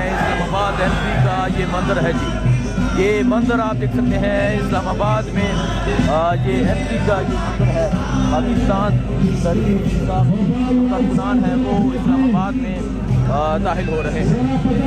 Islamabad MP का ये मंदिर है जी। ये मंदिर आप देख सकते हैं इस्लामाबाद में। ये एमपी का ये मंदिर है। पाकिस्तान कारकुनान है वो इस्लामाबाद में दाखिल हो रहे हैं।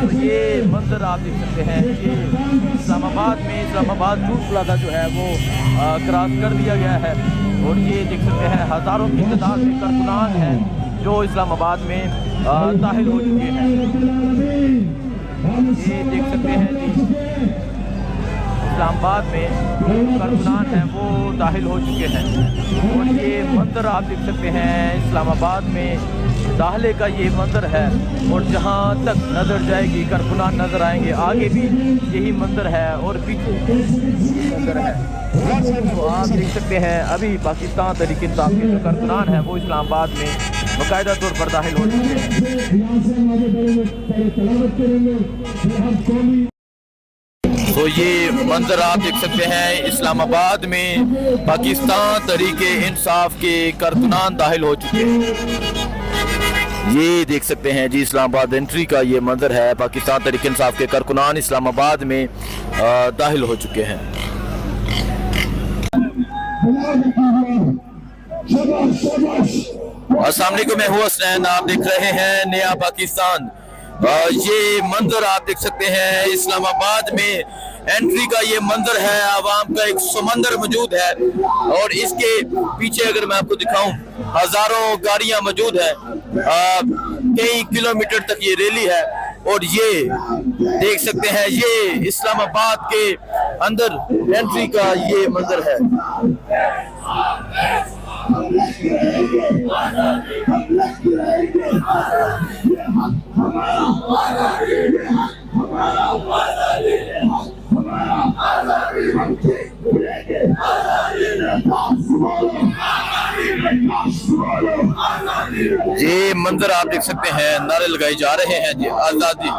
तो ये मंदिर आप देख सकते हैं ये इस्लामाबाद में इस्लामाबाद टूल प्लाजा जो है वो क्रॉस कर दिया गया है। और ये देख सकते हैं हज़ारों की तादाद में कारकुनान हैं जो इस्लामाबाद में दाखिल हो चुके हैं। ये देख सकते हैं जी इस्लामाबाद में कारकुनान हैं वो दाखिल हो चुके हैं। और ये मंदिर आप देख सकते हैं इस्लामाबाद में दाखिले का ये मंदिर है। और जहाँ तक नज़र जाएगी कारकुनान नज़र आएंगे। आगे भी यही मंदिर है और पीछे मंदिर है। तो आप देख सकते हैं अभी पाकिस्तान तहरीक इंसाफ के जो कारकुनान हैं वो इस्लामाबाद में बाकायदा तौर पर दाखिल हो चुके हैं। तो ये मंजर आप देख सकते हैं इस्लामाबाद में पाकिस्तान तहरीक इंसाफ के कारकुनान दाखिल हो चुके हैं। ये देख सकते हैं जी इस्लामाबाद एंट्री का ये मंजर है। पाकिस्तान तहरीक इंसाफ के कारकुनान इस्लामाबाद में दाखिल हो चुके हैं। अस्सलाम वालेकुम, मैं हूँ हसनैन, आप देख रहे हैं नया पाकिस्तान। ये मंजर आप देख सकते हैं इस्लामाबाद में एंट्री का ये मंजर है। आवाम का एक समंदर मौजूद है और इसके पीछे अगर मैं आपको दिखाऊं हजारों गाड़ियां मौजूद है। कई किलोमीटर तक ये रैली है। और ये देख सकते हैं ये इस्लामाबाद के अंदर एंट्री का ये मंजर है। ये मंजर आप देख सकते हैं नारे लगाए जा रहे हैं जी आजादी।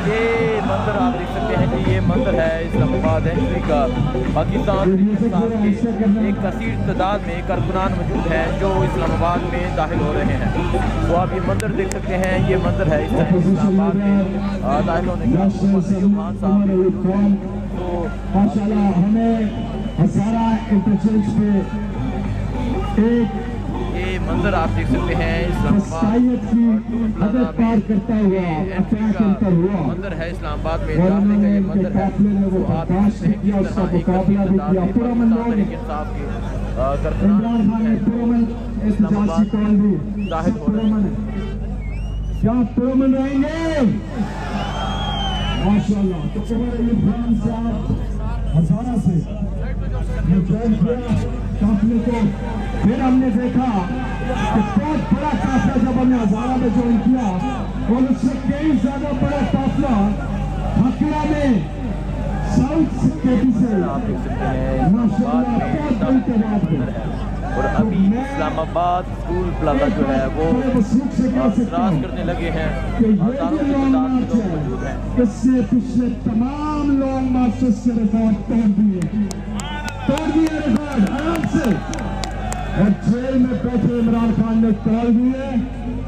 ये मंदिर आप देख सकते हैं कि ये मंदिर है इस्लामाबाद एंट्री का। पाकिस्तान के एक कसीर तादाद में कारकुनान मौजूद हैं जो इस्लामाबाद में दाखिल हो रहे हैं। तो आप ये मंदिर देख सकते हैं ये मंदिर है इस्लामाबाद में दाखिल होने का। तो माशाल्लाह हमें हज़ारा इंटरचेंज पे एक ये मंदिर आप देख सकते हैं इस्लामाबाद मंदिर है इस्लामाबाद में दाखिले का ये मंदिर है। तो आप देख सकते हैं किस तरह एक इस्लामाबाद दाखिल हो रहे हैं। क्या पुरअमन रहेंगे माशाल्लाह। तो इमरान साहब हज़ारा से काफिले को फिर हमने देखा कि बहुत बड़ा काफिला जब हमने हज़ारा में ज्वाइन किया और उससे कई ज्यादा बड़ा काफिला हकीरा में साउथ सिटी से माशाल्लाह बहुत बड़ी तादाद में। और अभी इस्लामाबाद टूल प्लाजा जो है वो क्रॉस करने लगे हैं। हज़ारों की तादाद में लोग मौजूद हैं। इससे पिछले तमाम लॉन्ग मार्चेस से रिकॉर्ड तोड़ दिए रिकॉर्ड आराम से। और जेल में बैठे इमरान खान ने तोड़ दिए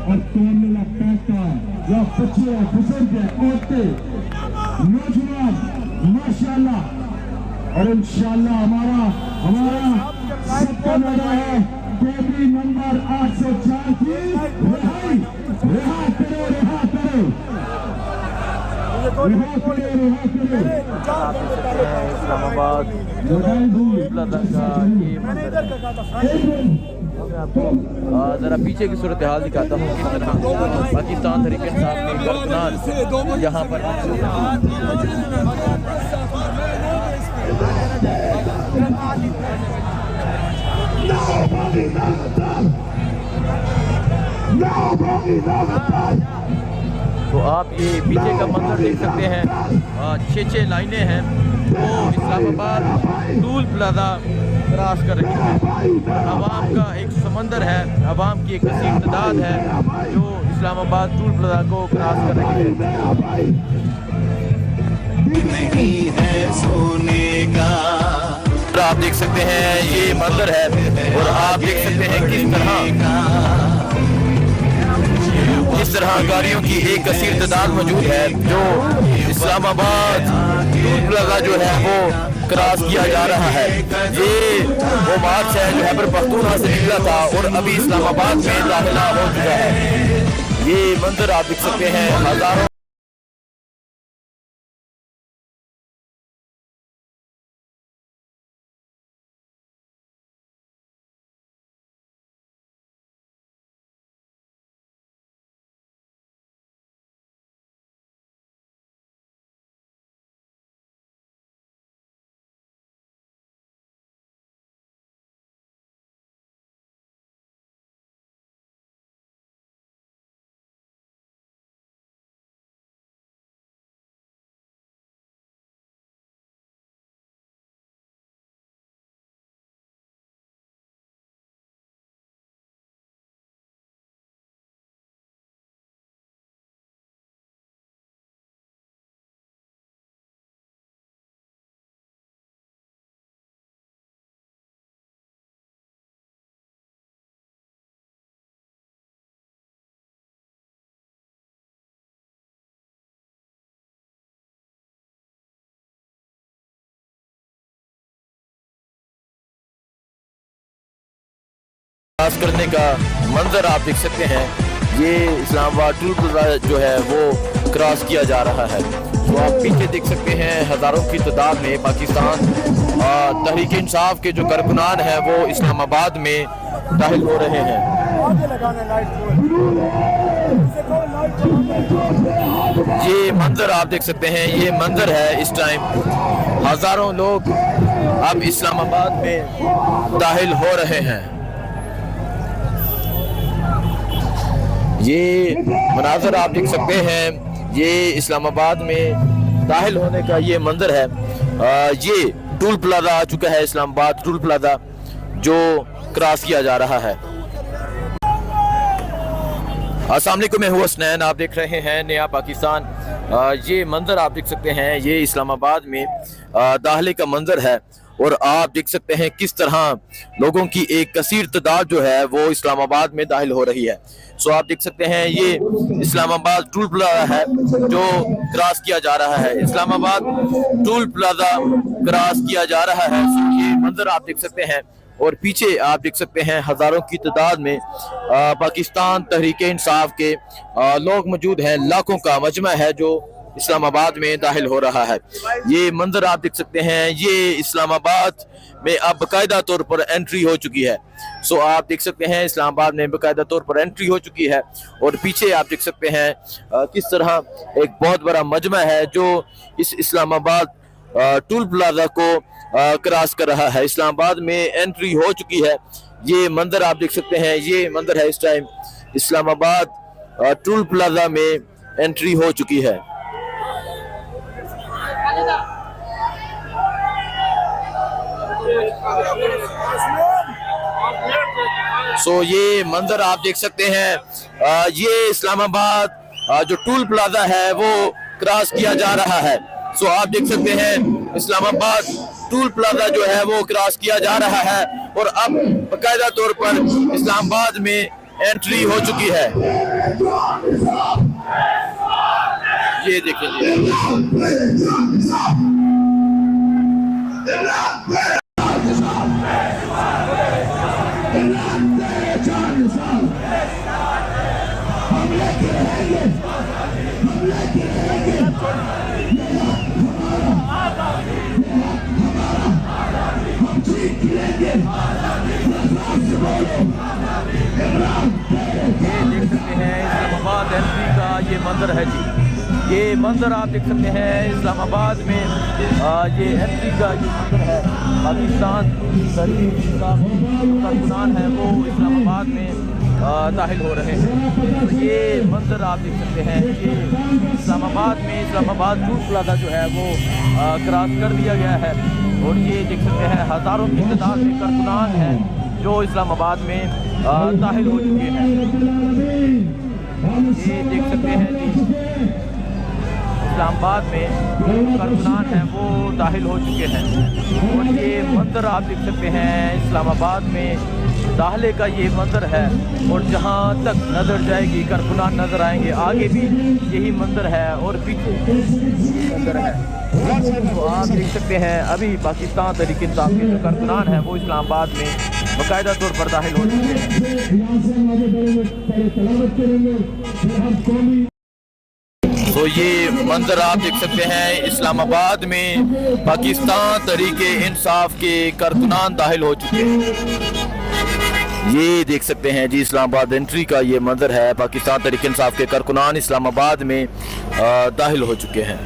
और तोड़ने लगता था या बच्चे बुजुर्ग औरतें नौजवान माशाल्लाह। और इंशाल्लाह हमारा सबका नारा है टोपी नंबर 804 की रिहा करो। इस्लामाबाद प्लाजा का ये मंदिर है। मैं आपको ज़रा पीछे की सूरत हाल दिखाता हूँ किस तरह पाकिस्तान तहरीक इंसाफ के कारकुनान यहाँ पर तो आप ये पीछे का मंजर देख सकते हैं। 6 लाइनें हैं वो इस्लामाबाद टूल प्लाजा क्रॉस कर रही है। आवाम का एक समंदर है, आवाम की एक कसीर तादाद है जो इस्लामाबाद टूल प्लाजा को क्रॉस कर रही है। नहीं है सोने का। आप देख सकते हैं ये मंदिर है और आप देख सकते हैं किस तरह गाड़ियों की एक कसीर तादाद मौजूद है जो इस्लामाबाद टूल प्लाजा जो है वो क्रॉस किया जा रहा है। ये वो मार्च है जो खैबर पख्तूनख्वा से निकला था और अभी इस्लामाबाद में दाखिला हो चुका है। ये मंदिर आप देख सकते हैं हजारों क्रॉस करने का मंजर आप देख सकते हैं। ये इस्लामाबाद टूल प्लाजा जो है वो क्रॉस किया जा रहा है। तो आप पीछे देख सकते हैं हज़ारों की तादाद में पाकिस्तान तहरीक इंसाफ के जो कारकुनान हैं वो इस्लामाबाद में दाखिल हो रहे हैं। ये मंजर आप देख सकते हैं, ये मंजर है इस टाइम हज़ारों लोग अब इस्लामाबाद में दाखिल हो रहे हैं। ये मनाजर आप देख सकते हैं, ये इस्लामाबाद में दाखिल होने का ये मंजर है। ये टूल प्लाजा आ चुका है, इस्लामाबाद टूल प्लाजा जो क्रॉस किया जा रहा है। अस्सलाम वालेकुम, मैं हूँ हसनैन, आप देख रहे हैं नया पाकिस्तान। ये मंजर आप देख सकते हैं, ये इस्लामाबाद में दाखिले का मंजर है और आप देख सकते हैं किस तरह लोगों की एक कसीर तादाद जो है वो इस्लामाबाद में दाखिल हो रही है। सो आप देख सकते हैं ये इस्लामाबाद टूल प्लाजा है जो क्रॉस किया जा रहा है। इस्लामाबाद टूल प्लाजा क्रॉस किया जा रहा है। सो ये मंजर आप देख सकते हैं और पीछे आप देख सकते हैं हज़ारों की तादाद में पाकिस्तान तहरीक इंसाफ के लोग मौजूद हैं। लाखों का मजमा है जो इस्लामाबाद में दाखिल हो रहा है। ये मंजर आप देख सकते हैं, ये इस्लामाबाद में अब बाकायदा तौर पर एंट्री हो चुकी है। सो आप देख सकते हैं इस्लामाबाद में बाकायदा तौर पर एंट्री हो चुकी है और पीछे आप देख सकते हैं किस तरह एक बहुत बड़ा मजमा है जो इस इस्लामाबाद टूल प्लाजा को क्रॉस कर रहा है। इस्लामाबाद में एंट्री हो चुकी है। ये मंजर आप देख सकते हैं, ये मंजर है इस टाइम इस्लामाबाद टूल प्लाजा में एंट्री हो चुकी है। सो ये मंजर आप देख सकते हैं, ये इस्लामाबाद जो टूल प्लाजा है वो क्रॉस किया जा रहा है। सो आप देख सकते हैं इस्लामाबाद टूल प्लाजा जो है वो क्रॉस किया जा रहा है और अब बाकायदा तौर पर इस्लामाबाद में एंट्री हो चुकी है। ये देखिए हम लेके रहेंगे देख सकते हैं इस्लामाबाद एंट्री का ये मंजर है जी। ये मंजर आप देख सकते हैं इस्लामाबाद में ये एंट्री का ये मंजर है। पाकिस्तान कारकुनान है वो इस्लामाबाद में दाखिल हो रहे हैं। तो ये मंजर आप देख सकते हैं कि इस्लामाबाद में इस्लामाबाद टूल प्लाजा जो है वो क्रॉस कर दिया गया है और ये देख सकते हैं हज़ारों की तादाद में कारकुनान हैं जो इस्लामाबाद में दाखिल हो चुके हैं। ये देख सकते हैं जी इस्लामाबाद में जो कारकुनान हैं वो दाखिल हो चुके हैं और ये मंजर आप देख सकते हैं इस्लामाबाद में दाखिले का ये मंजर है और जहाँ तक नज़र जाएगी कारकुनान नज़र आएंगे। आगे भी यही मंजर है और पीछे मंजर है। तो आप देख सकते हैं अभी पाकिस्तान तहरीक इंसाफ के जो कारकुनान हैं वो इस्लामाबाद में बाकायदा तौर पर दाखिल हो चुके हैं। तो ये मंजर आप देख सकते हैं इस्लामाबाद में पाकिस्तान तहरीक इंसाफ के कारकुनान दाखिल हो चुके हैं। ये देख सकते हैं जी इस्लामाबाद एंट्री का ये मंजर है। पाकिस्तान तहरीक इंसाफ के कारकुनान इस्लामाबाद में दाखिल हो चुके हैं।